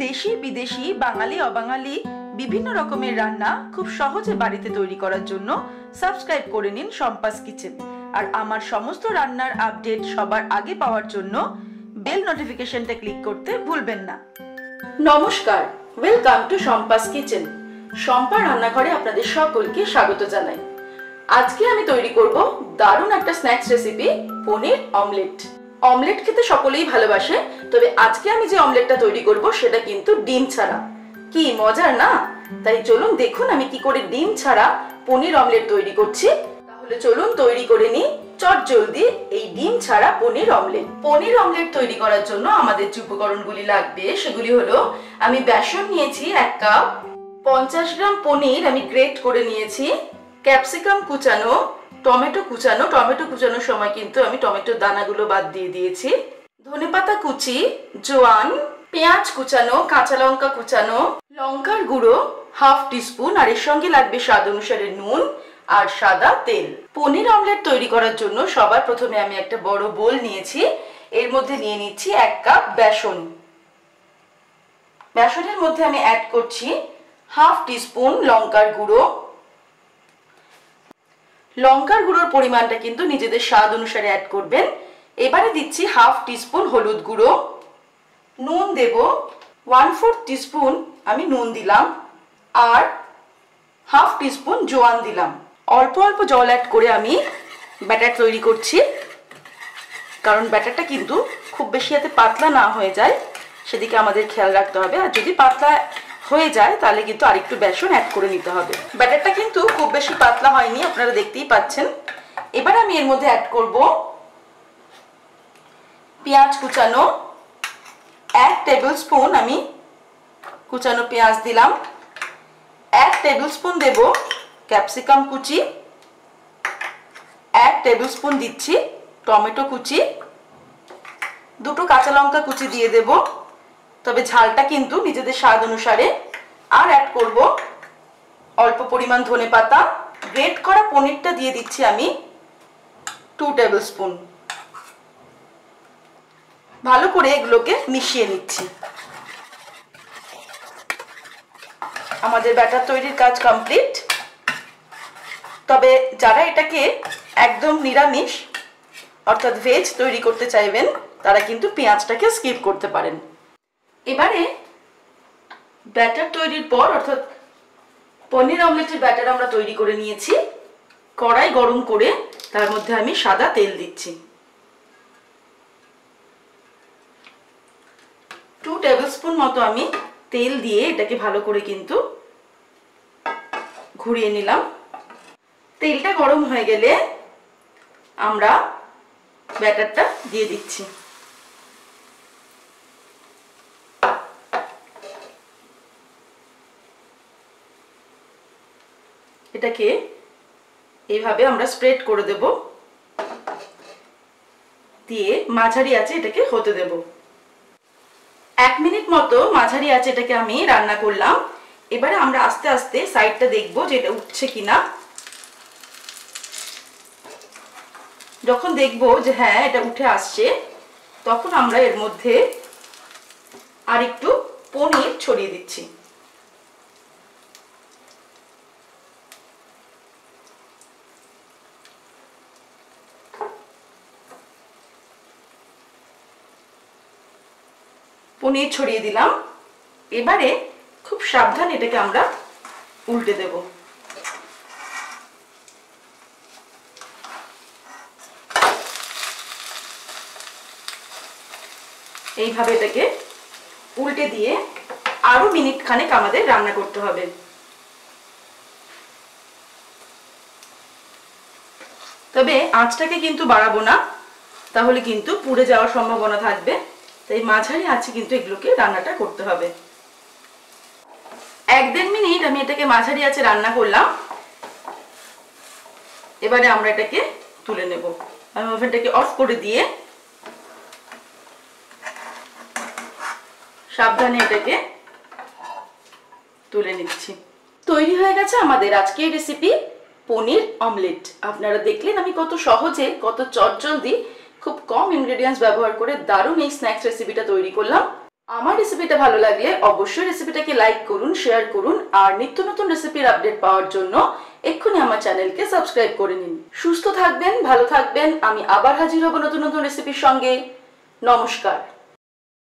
দেশি বিদেশি বাঙালি অবাঙালি বিভিন্ন রকমের রান্না খুব সহজে বাড়িতে তৈরি করার জন্য সাবস্ক্রাইব করে নিন শম্পাস কিচেন। আর আমার সমস্ত রান্নার আপডেট সবার আগে পাওয়ার জন্য বেল নোটিফিকেশনটা ক্লিক করতে ভুলবেন না। নমস্কার, welcome to Shampa's kitchen. Shampa রান্নাঘরে আপনাদের সকলকে স্বাগত জানাই। আজকে আমি তৈরি করব দারুণ একটা স্ন্যাক্স রেসিপি, পনির অমলেট। অমলেট খেতে সকলেই ভালোবাসে, তবে আজকে আমি যে অমলেটটা তৈরি করব সেটা কিন্তু ডিম ছাড়া। কি মজার না? তাই চলুন দেখুন আমি কি করে ডিম ছাড়া পনির অমলেট তৈরি করছি। তাহলে চলুন তৈরি করে নিই চটজলদি এই ডিম ছাড়া পনির অমলেট। পনির অমলেট তৈরি করার জন্য আমাদের যে উপকরণগুলি লাগবে সেগুলি হলো, আমি বেসন নিয়েছি 1 কাপ, 50 গ্রাম পনির আমি গ্রেট করে নিয়েছি, ক্যাপসিকাম কুচানো, টমেটো কুচানো, টমেটো কুচানোর সময় কিন্তু আমি টমেটোর দানাগুলো বাদ দিয়ে দিয়েছি, ধনেপাতা কুচি, জোয়ান, পেঁয়াজ কুচানো, কাঁচা লঙ্কা কুচানো, লঙ্কার গুঁড়ো 1/2 টিস্পুন, আর এর সঙ্গে লাগবে স্বাদ অনুসারে নুন আর সাদা তেল। পনির অমলেট তৈরি করার জন্য সবার প্রথমে আমি একটা বড় বোল নিয়েছি, এর মধ্যে নিয়ে নিচ্ছি 1 কাপ বেসন। বেসনের মধ্যে আমি অ্যাড করছি 1/2 টিস্পুন লঙ্কার গুঁড়ো। লঙ্কার গুঁড়োর পরিমাণটা কিন্তু নিজেদের স্বাদ অনুসারে অ্যাড করবেন। এবারে দিচ্ছি 1/2 টিস্পুন হলুদ গুঁড়ো, নুন দেব 1/4 টিস্পুন আমি নুন দিলাম, আর 1/2 টিস্পুন জোয়ান দিলাম। অল্প অল্প জল অ্যাড করে আমি ব্যাটার তৈরি করছি, কারণ ব্যাটারটা কিন্তু খুব বেশি যাতে পাতলা না হয়ে যায় সেদিকে আমাদের খেয়াল রাখতে হবে। আর যদি পাতলা হয়ে যায় তাহলে কিন্তু আরেকটু বেসন অ্যাড করে নিতে হবে। ব্যাটারটা কিন্তু খুব বেশি পাতলা হয়নি, আপনারা দেখতেই পাচ্ছেন। এবার আমি এর মধ্যে অ্যাড করব পেঁয়াজ কুচানো, 1 টেবিল স্পুন আমি কুচানো পেঁয়াজ দিলাম, 1 টেবিল স্পুন দেব ক্যাপসিকাম কুচি, 1 টেবিল স্পুন দিচ্ছি টমেটো কুচি, 2টো কাঁচা লঙ্কা কুচি দিয়ে দেব, তবে ঝালটা কিন্তু নিজেদের স্বাদ অনুসারে। আর অ্যাড করব অল্প পরিমাণ ধনেপাতা। গ্রেট করা পনিরটা দিয়ে দিচ্ছি আমি 2 টেবিল স্পুন। ভালো করে এগুলোকে মিশিয়ে নিচ্ছি। আমাদের ব্যাটার তৈরির কাজ কমপ্লিট। তবে যারা এটাকে একদম নিরামিষ অর্থাৎ ভেজ তৈরি করতে চাইবেন তারা কিন্তু পেঁয়াজটাকে স্কিপ করতে পারেন। এবারে ব্যাটার তৈরির পর, অর্থাৎ পনির অমলেটের ব্যাটার আমরা তৈরি করে নিয়েছি, কড়াই গরম করে তার মধ্যে আমি সাদা তেল দিচ্ছি। 2 টেবিল স্পুন মতো আমি তেল দিয়ে এটাকে ভালো করে কিন্তু ঘুরিয়ে নিলাম। তেলটা গরম হয়ে গেলে আমরা ব্যাটারটা দিয়ে দিচ্ছি। এটাকে এইভাবে আমরা স্প্রেড করে দেব, দিয়ে মাঝারি আঁচে এটাকে হতে দেব। 1 মিনিট মতো মাঝারি আঁচে এটাকে আমি রান্না করলাম। এবারে আমরা আস্তে আস্তে সাইডটা দেখব যে এটা উঠছে কিনা। যখন দেখব যে হ্যাঁ এটা উঠে আসছে, তখন আমরা এর মধ্যে আর একটু পনির ছড়িয়ে দিচ্ছি। পনির ছড়িয়ে দিলাম। এবারে খুব সাবধানে এটাকে আমরা উল্টে দেব। এইভাবে এটাকে উল্টে দিয়ে আরো মিনিট খানেক আমাদের রান্না করতে হবে। তবে আঁচটাকে কিন্তু বাড়াবো না, তাহলে কিন্তু পুড়ে যাওয়ার সম্ভাবনা থাকবে। তাই মাঝারি আঁচে কিন্তু এগুলোকে রান্নাটা করতে হবে। 1-1.5 মিনিট আমি এটাকে মাঝারি আঁচে রান্না করলাম। এবারে আমরা এটাকে তুলে নেব। আমি ওভেনটাকে অফ করে দিয়ে সাবধানে এটাকে তুলে নিচ্ছি। তৈরি হয়ে গেছে আমাদের আজকের রেসিপি পনির অমলেট। আপনারা দেখলেন আমি কত সহজে, কত চটজলদি, খুব কম ইনগ্রেডিয়েন্টস ব্যবহার করে দারুণ এই স্ন্যাক্স রেসিপিটা তৈরি করলাম। আমার রেসিপিটা ভালো লাগলে অবশ্যই রেসিপিটাকে লাইক করুন, শেয়ার করুন, আর নিত্য নতুন রেসিপির আপডেট পাওয়ার জন্য এক্ষুনি আমার চ্যানেলকে সাবস্ক্রাইব করে নিন। সুস্থ থাকবেন, ভালো থাকবেন। আমি আবার হাজির হব নতুন নতুন রেসিপির সঙ্গে। নমস্কার।